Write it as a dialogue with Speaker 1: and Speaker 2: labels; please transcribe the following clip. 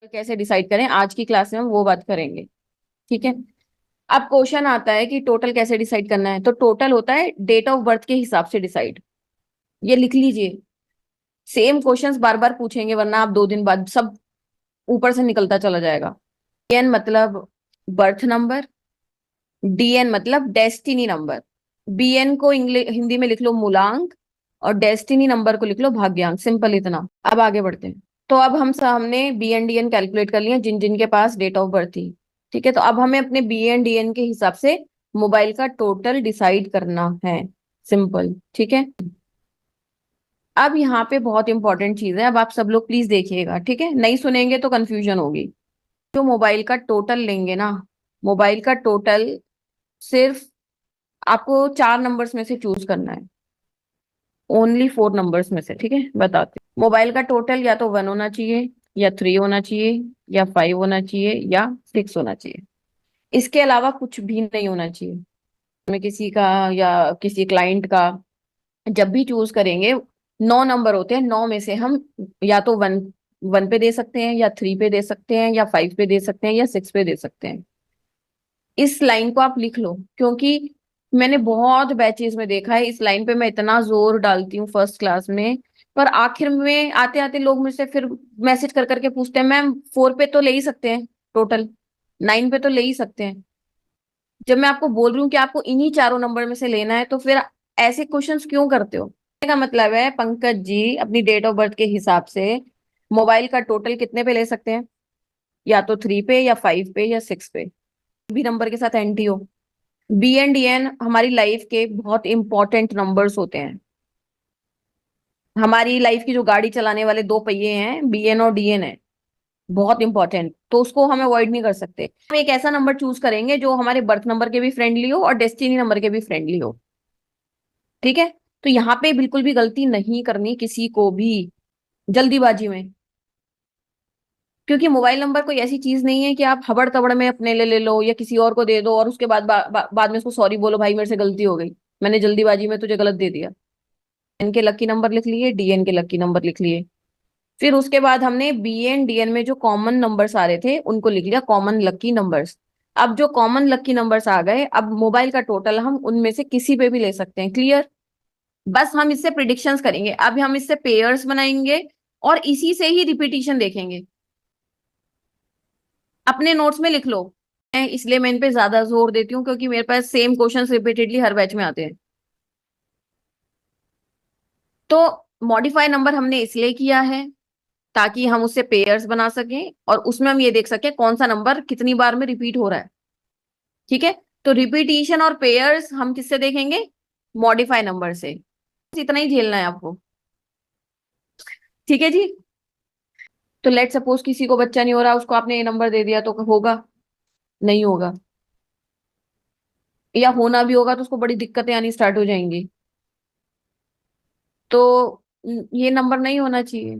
Speaker 1: कैसे डिसाइड करें, आज की क्लास में हम वो बात करेंगे। ठीक है। अब क्वेश्चन आता है कि टोटल कैसे डिसाइड करना है, तो टोटल होता है डेट ऑफ बर्थ के हिसाब से डिसाइड। ये लिख लीजिए। सेम क्वेश्चंस बार बार पूछेंगे, वरना आप 2 दिन बाद सब ऊपर से निकलता चला जाएगा। एन मतलब बर्थ नंबर, डीएन मतलब डेस्टिनी नंबर। बीएन को इंग्लिश हिंदी में लिख लो मूलांक, और डेस्टिनी नंबर को लिख लो भाग्यांक। सिंपल इतना। अब आगे बढ़ते हैं। तो अब हमने B N D N calculate कर लिया जिन जिन के पास डेट ऑफ बर्थ थी। ठीक है, तो अब हमें अपने बी एन डी एन के हिसाब से मोबाइल का टोटल डिसाइड करना है। सिंपल। ठीक है। अब यहाँ पे बहुत इंपॉर्टेंट चीज है, अब आप सब लोग प्लीज देखिएगा। ठीक है, नहीं सुनेंगे तो कंफ्यूजन होगी। जो मोबाइल का टोटल लेंगे ना, मोबाइल का टोटल सिर्फ आपको 4 नंबर्स में से चूज करना है। ओनली 4 नंबर्स में से। ठीक है, बताते हैं। मोबाइल का टोटल या तो 1 होना चाहिए, या 3 होना चाहिए, या 5 होना चाहिए, या 6 होना चाहिए। इसके अलावा कुछ भी नहीं होना चाहिए। में किसी का या किसी क्लाइंट का जब भी चूज करेंगे, 9 नंबर होते हैं। 9 में से हम या तो वन वन पे दे सकते हैं, या 3 पे दे सकते हैं, या 5 पे दे सकते हैं, या 6 पे दे सकते हैं। इस लाइन को आप लिख लो, क्योंकि मैंने बहुत बैचेस में देखा है, इस लाइन पे मैं इतना जोर डालती हूँ फर्स्ट क्लास में, पर आखिर में आते आते लोग मुझसे फिर मैसेज कर करके पूछते हैं, मैम 4 पे तो ले ही सकते हैं टोटल, 9 पे तो ले ही सकते हैं। जब मैं आपको बोल रही हूँ कि आपको इन्हीं 4 नंबर में से लेना है, तो फिर ऐसे क्वेश्चंस क्यों करते हो? का मतलब है पंकज जी अपनी डेट ऑफ बर्थ के हिसाब से मोबाइल का टोटल कितने पे ले सकते हैं, या तो 3 पे, या 5 पे, या 6 पे। भी नंबर के साथ एंटी हो। बी एंड डी एन हमारी लाइफ के बहुत इंपॉर्टेंट नंबर्स होते हैं। हमारी लाइफ की जो गाड़ी चलाने वाले 2 पहिए हैं, बी एन और डी एन है। बहुत इंपॉर्टेंट, तो उसको हम अवॉइड नहीं कर सकते। हम एक ऐसा नंबर चूज करेंगे जो हमारे बर्थ नंबर के भी फ्रेंडली हो और डेस्टिनी नंबर के भी फ्रेंडली हो। ठीक है। तो यहाँ पे बिल्कुल भी गलती नहीं करनी किसी को भी जल्दीबाजी में। क्योंकि मोबाइल नंबर कोई ऐसी चीज नहीं है कि आप हबड़ तबड़ में अपने ले ले लो या किसी और को दे दो, और उसके बाद बाद में उसको सॉरी बोलो, भाई मेरे से गलती हो गई, मैंने जल्दीबाजी में तुझे गलत दे दिया। एन के लकी नंबर लिख लिए, डीएन के लकी नंबर लिख लिए। फिर उसके बाद हमने बी एन डी एन में जो कॉमन नंबर्स आ रहे थे उनको लिख लिया कॉमन लकी नंबर्स। अब जो कॉमन लकी नंबर्स आ गए, अब मोबाइल का टोटल हम उनमें से किसी पे भी ले सकते हैं। क्लियर? बस हम इससे प्रिडिक्शंस करेंगे, अब हम इससे पेयर्स बनाएंगे और इसी से ही रिपीटिशन देखेंगे। अपने नोट्स में लिख लो। इसलिए मैं इन पे ज्यादा जोर देती हूँ क्योंकि मेरे पास सेम क्वेश्चंस रिपीटेडली हर बैच में आते हैं। तो मॉडिफाई नंबर हमने इसलिए किया है ताकि हम उससे पेयर्स बना सकें, और उसमें हम ये देख सकें कौन सा नंबर कितनी बार में रिपीट हो रहा है। ठीक है। तो रिपीटिशन और पेयर्स हम किससे देखेंगे? मॉडिफाई नंबर से। इतना ही झेलना है आपको। ठीक है जी। तो लेट सपोज किसी को बच्चा नहीं हो रहा, उसको आपने ये नंबर दे दिया, तो होगा? नहीं होगा। या होना भी होगा तो उसको बड़ी दिक्कतें आनी स्टार्ट हो जाएंगी। तो ये नंबर नहीं होना चाहिए।